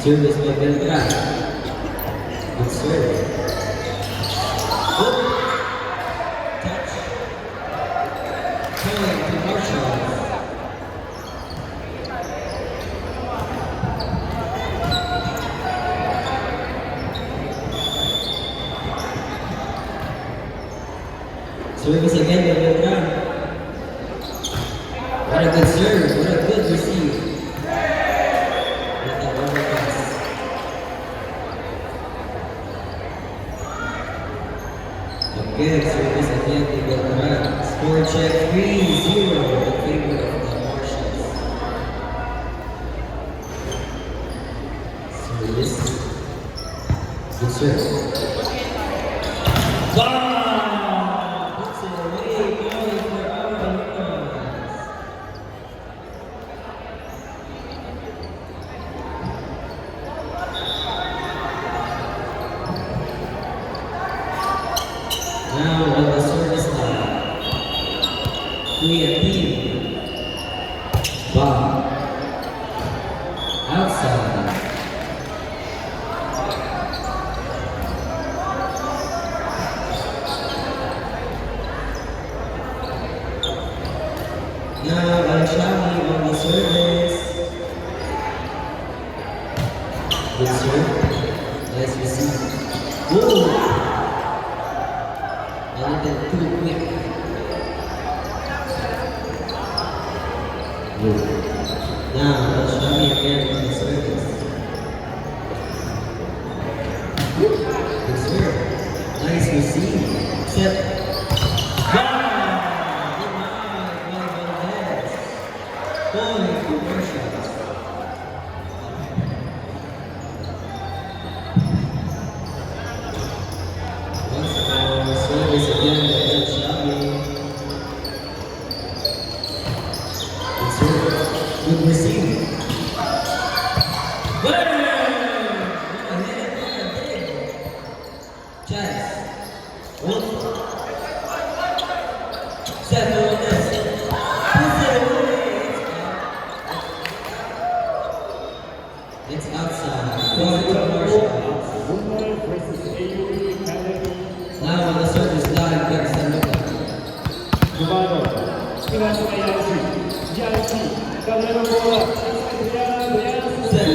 Service by Beltran. Good serve. Good. Touch. Point to Marshall. Service again by Beltran. What a good serve. What a good receive. With the overpass. Again, service again by Beltran. Score check 3-0 in favor of the Marshalls. Service. Good serve. Wow! Puts it away. Going for our Alumnos. Now on the service line. Kuya team. Bob. Outside. Now Al-Shami on the service. Good serve. Nice receive. Whoa! A little too quick. Good. Now Al-Shami again on the service. Good serve. Nice receive. Set. Going to Marshalls. Once more, service again by El-Shami. Good serve. Good receive. What a hit. Chance. Wolf. Set for this. It's outside. Going to Marshalls. Now on the service line, against San Luca. Set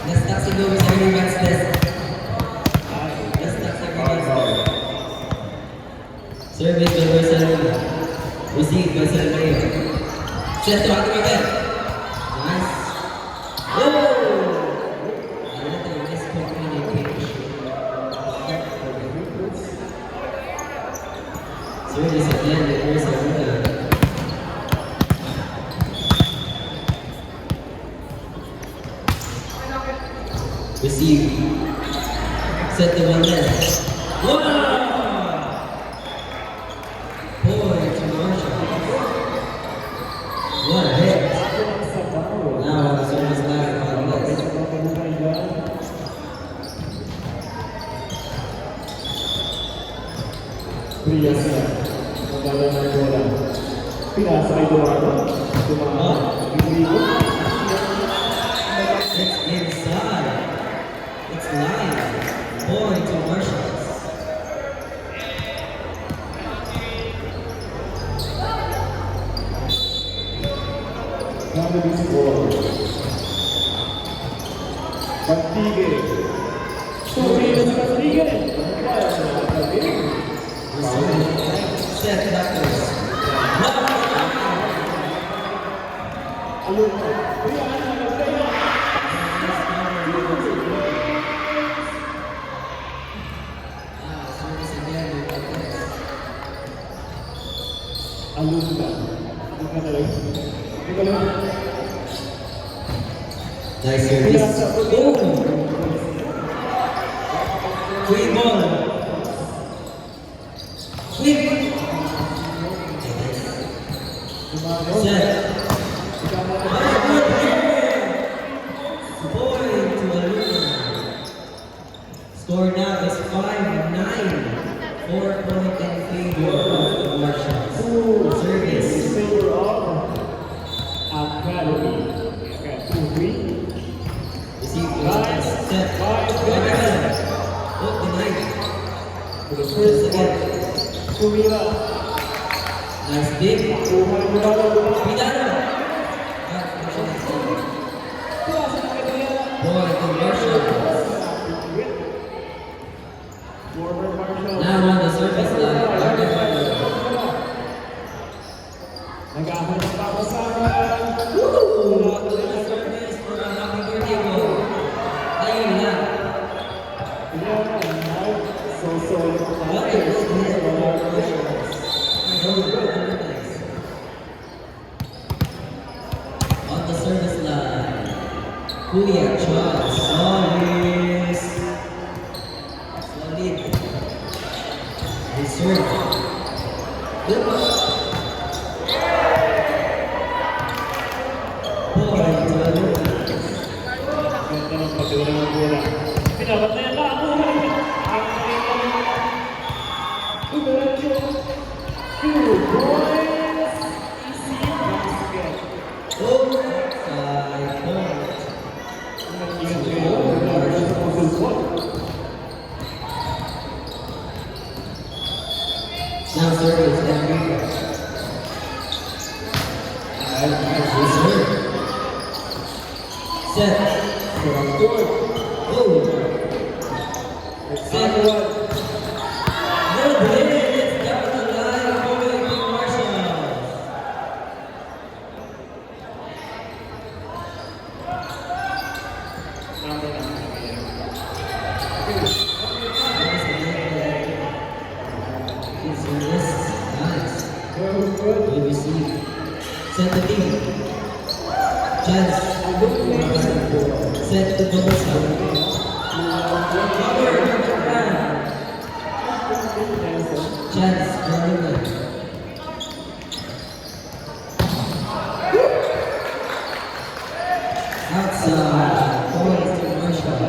Let's start to go with everyone's test. Let's start to go with service by Barcelona. Receive by Salvayo. Set to Agro again. Nice. Oh! A little miscommunication. Service again by Barcelona. Receive. Set the one left. Wow! Boy to Marshall. What a hit. Now on the service line on this. It's inside. It's live. Boy to Marshalls. Set backwards. Service again with nice service. Free ball. Flip. Set. Boy to Alumno. Score now is 5-9. 4 point in favor of the Marshalls. Nice dip. Pidano. Boy, commercials. Now on the service line, Naghahanap ako sa service for a happy birthday boy. Ayun lang. What is this commercials? Nice. On the service line, Kuya Chad Solis. Solid. Reserve. Good. Boy, ganda ng pagdura ng bola. Pinabatayan na ako. Ang Dumiretso. 2 points. Easy basket. Five points. Ingat kayo. Dumiretso sa pagsulpot. Now service, Enrique. Reserve. Set. From court. Oh. Set one. Good hit. It's down the line. Boy, commercials. Nice. Good receive. Set the team. Chance. Set the double stop. Cover. Chance. Bermuda. Outside. Points to Marshall.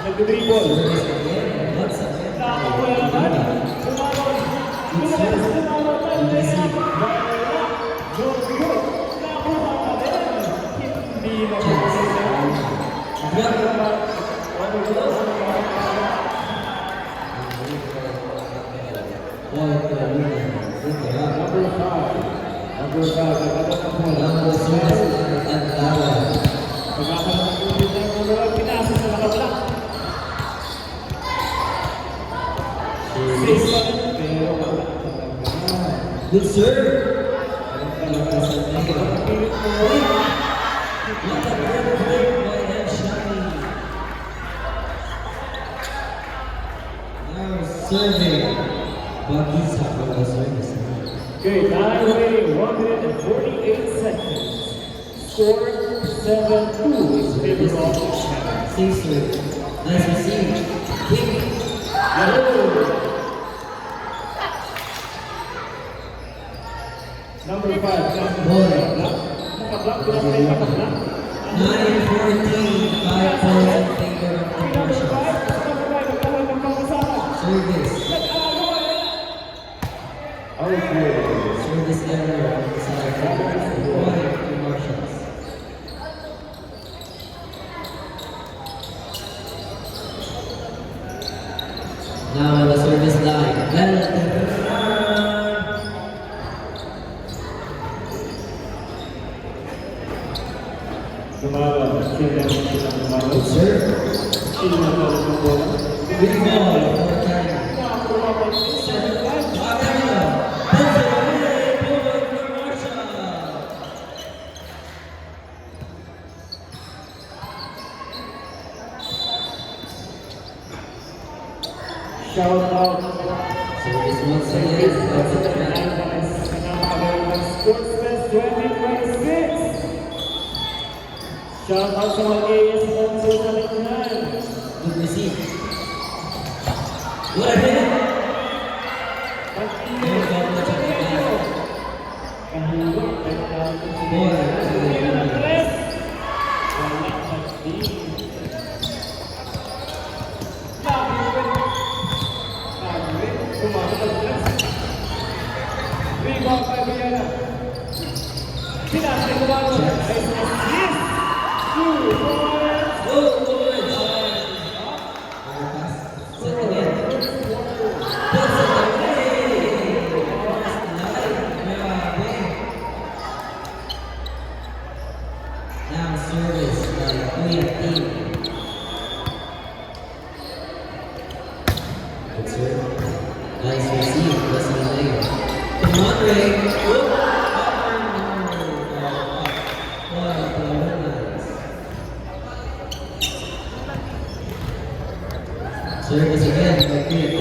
Nag-dribble. Service again. What's up? Nakakuha naman. Umawag. Lumalas na naman tayo. Good. Nakuha pa rin. Hindi Number 5. Number 5. Andawa. Pagkakaroon ng ulit ng overall, pinasa sa nakablock. 6 pa rin, pero wala. Good serve. Pilit mo mo rin. What a good play by El Shami. Now serving. Bagiza for the service. Okay, time remaining 148 seconds. Score 7-2 is favor of the Shannon. Safe serve. Nice receive. Kick. Number 5, Boy. nakablock, nakablock. 9-14. 5 points in favor of the Number 5, Marshals. nagkakaroon ng pangkasama. Service. Okay. Service error on the side. Point to Marshals. Now on the service line. Lumaban, sila ang lumaban. Good serve. Sino ang bola? Good ball for Canada. Shout out. Service once again. That's a trap. Sportsman 2026. Shout out sa mga AS sponsors sa Lingnan. Good receive. What a hit! Pag-init. There you go, let's check it out. Kahulog. Nagkakaroon si Boy. Andres. Wala pag-init. Rebound by Viana. Pinasay kumano. Yes! 2 points! Go, George! Set again. countering. Service again by PNP.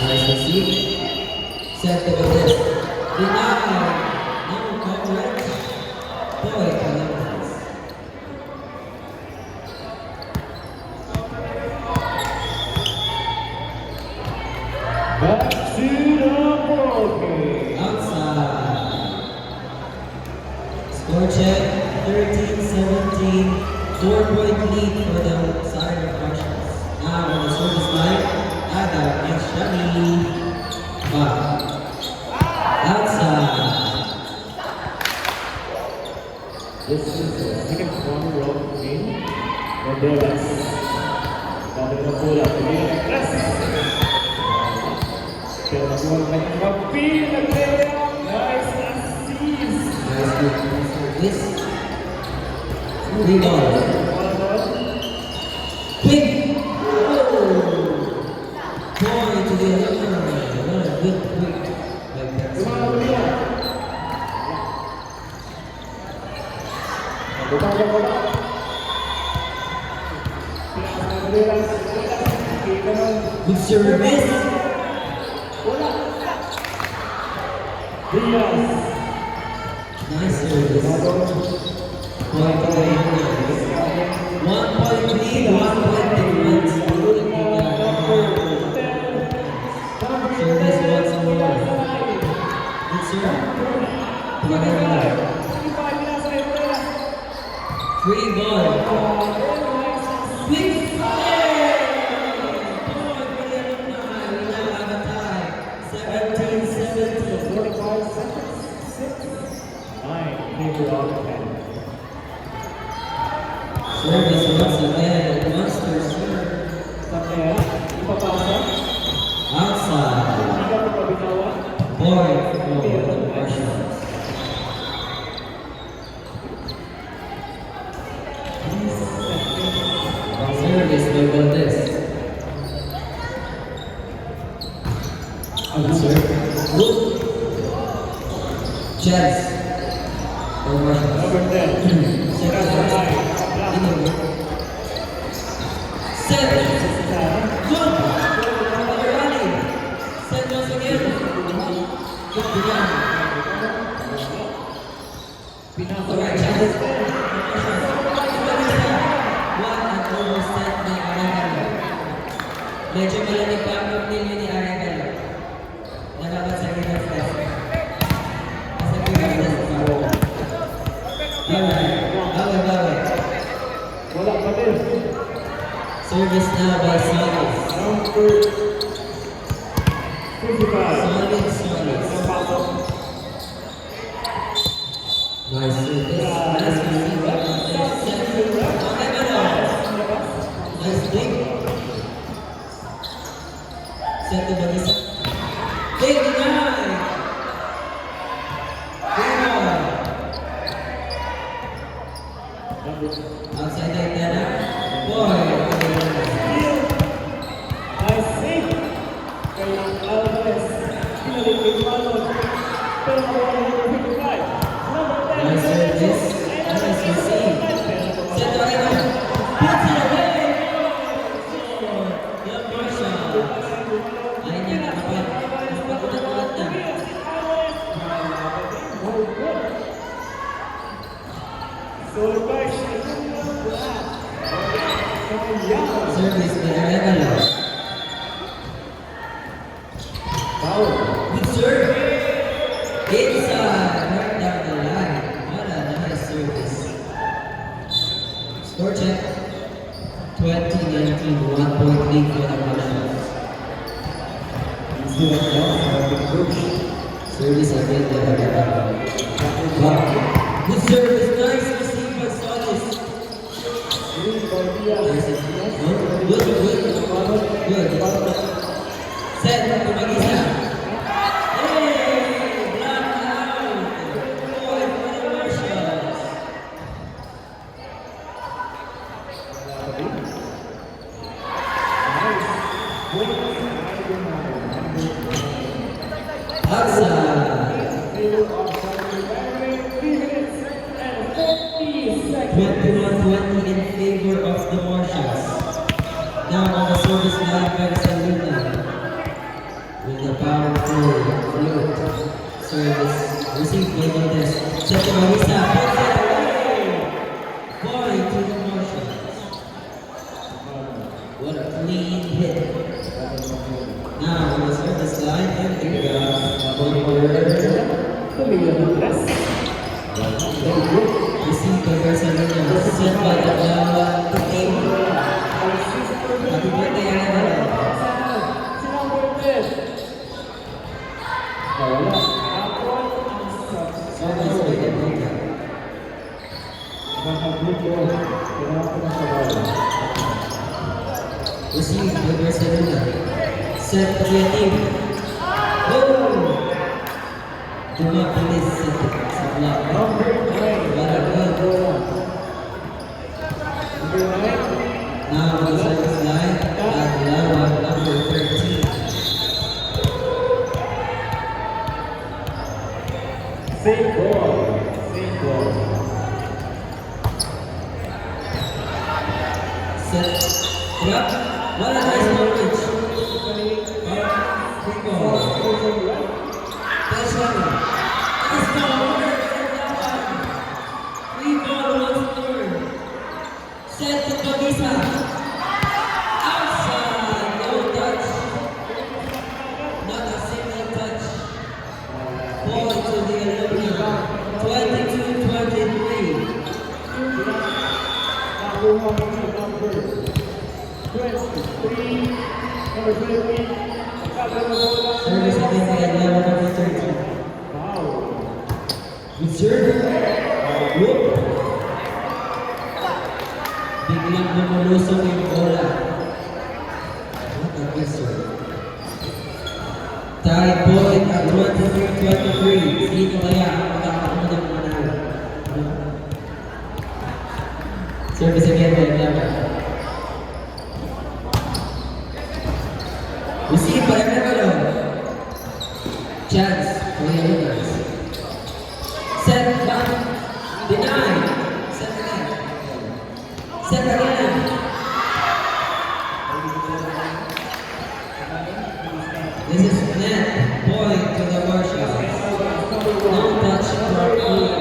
Nice receive. Set to the list. Denied. No correct. Boy, Columbus. Back to the ball game. Outside. Score check 13-17. 4-point lead for the side of Russians. Now on the service line, Adam Ashami. Outside. This is the second quarter of the game. And there is Dapat na bola. Pagiging ang class. Kaya nakuha ng kapil na player. Nice assist. Nice good service. Rebound. Quick. Boy to the other line. What a good quick. Like that. Good service. Nice service. Point to the Indians. 1 point lead, 1 point difference. Service once more. Good serve. Free ball. Quick fire! Point for the alumni. We now have a tie. 17-17. 45 seconds. 9 favor of the pen. Service once again. Monster serve. Sampai ipapasa. Outside. Hindi ka pabitawan. Point for the Russians. Service by Valdez. Good serve. Good. Chance. For Russians. Number 10. Second Kasabay. Seven. Good. Another rally. Send us again. Good began. Alright, chance. One at overstep ni Aragalo. Medyo malamig pa ang pamilya ni Aragalo. Nalaban sa King of Fest. Nasa King of Fest pa. Bawal. Wala pa din. Service now by Solis. Number 55. Solis. Nice service. Nice receive. Okay ba na? Nice dig. Set to Vanessa. Take the nine. Outside like that. Boy. I think kay Alvarez. Pinalit kay Malon. Pero nawala yung 55. Number 10. Nice service. Nice receive. Set to Aragalo. Puts it away. Good Marshall. Ayun niya nakapat. Napagulat na. Service by Aragalo. Good serve. Inside. Right down the line. What a nice service. Score check. 20-19. 1 point lead for the Russians. Service again by Aragalo. Wow. Good service. Nice receive by Solis. Good. Set to Magisa. Hey! Block out! Boy, for the Russians. Outside. Favor of Southern Ivory, 3 minutes and 50 seconds. 21-20 in favor of the Marshals. Now on the service line, Versa Luna. With the powerful float. Service received by Montes. Set to Marisa. Perfect away. Point to the Marshals. What a clean hit. Now on the service line, and here we go. Received by Versa Luna. Set by Adlawa to aim. Happy birthday, Annabelle. Service by Adlawa. Received by Versa Luna. Set to the team. Boom! Dumabilis sa block. What a good. Now on the service line, Adlawa, number 13. Safe ball. Safe ball. Set. Drop. What a nice coverage. Free ball. Touchdown. Nice ball. Free ball once more. Set to Pagisa. Outside. No touch. Not a single touch. Ball to the alumni. 22-23. Service again by Adlawa, number 13. Reserve. Whoop. Biglang lumulusong yung bola. What a good serve. Tie point at 23-23. Sino kaya ang makakamunang manalo? Service again by Adlawa. Receive by Annabelle. Chance for the Alunas. Set back. Deny. Set again. Set again. This is net. Point to the Marshals. No touch for Ula.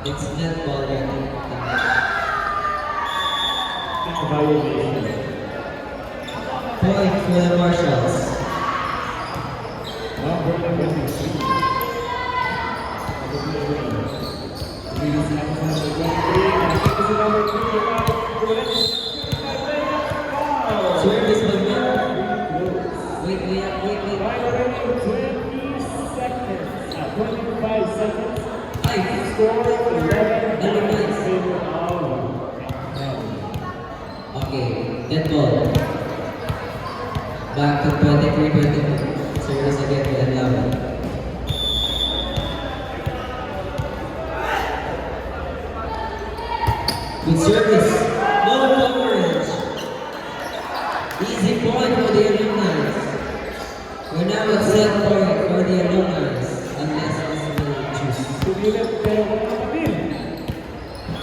It's net ball right now. Point for the Marshals. Service by Wait. 20 seconds. 25 seconds. Score 11 Nice. favor of Okay, dead ball. Back to 23-22. Service again with Adlawa. Good service. No coverage. Easy point for the alumni. We're now at set point for the alumni. Unless this will choose. Sumilat pero wala pa din.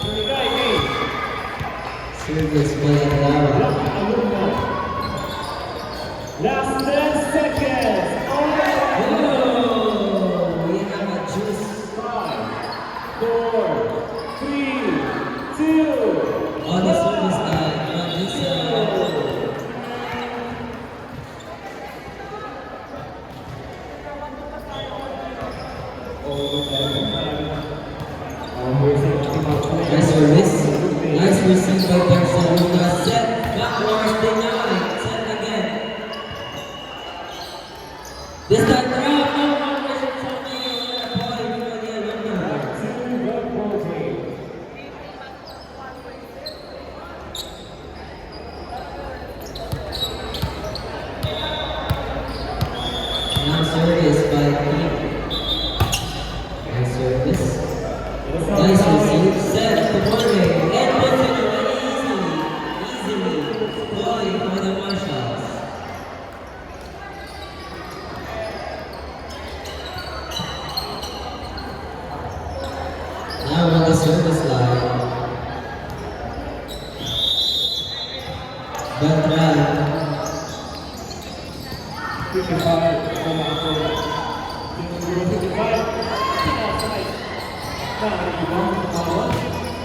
Sumilat, eh. Service by Adlawa. Last 10 seconds. Oh, we have a juice. 5, 4, 3, 2. On the service line, on this nice service. Nice receive by Barcelona. Set. Backwards denied. Set again. Bantral. 55 from Apola. 55. Outside. Now, rebound power.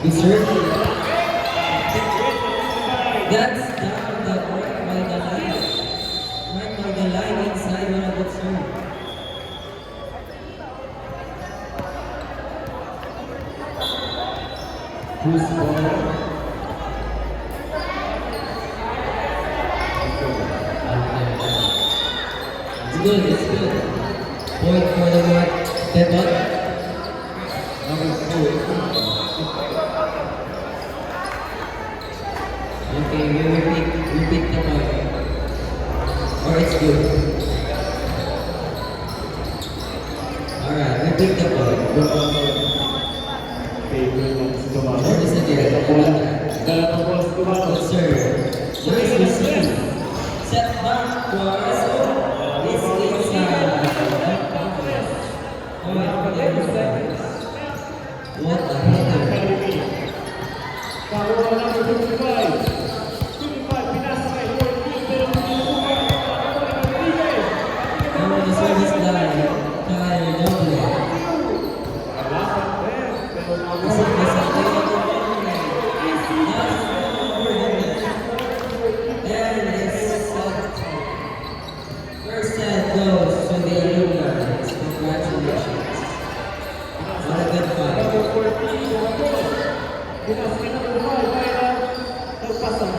Reserve. That's down the right by the line. Right by the line inside one of the serve. Who's ball? It's good, it's good. Point for the mark. Step up. Number 4. Okay, we repeat the point. Or it's good. Alright, repeat the point. Okay, good ones. Tumalo. Or is it there? Dalawang balls tumalo. Good serve. Nice receive. Set backwards. This is what a header. Academy. Power number 55. 55, pinasa kay Lord Peter. Now the service line. Kyle Noble. Alasan Ben. Pero Kasi nasa and it's first set goes to the Illuminati. Congratulations. What a good fight. number 14, pinasa kay number 5. Kaya nagpasang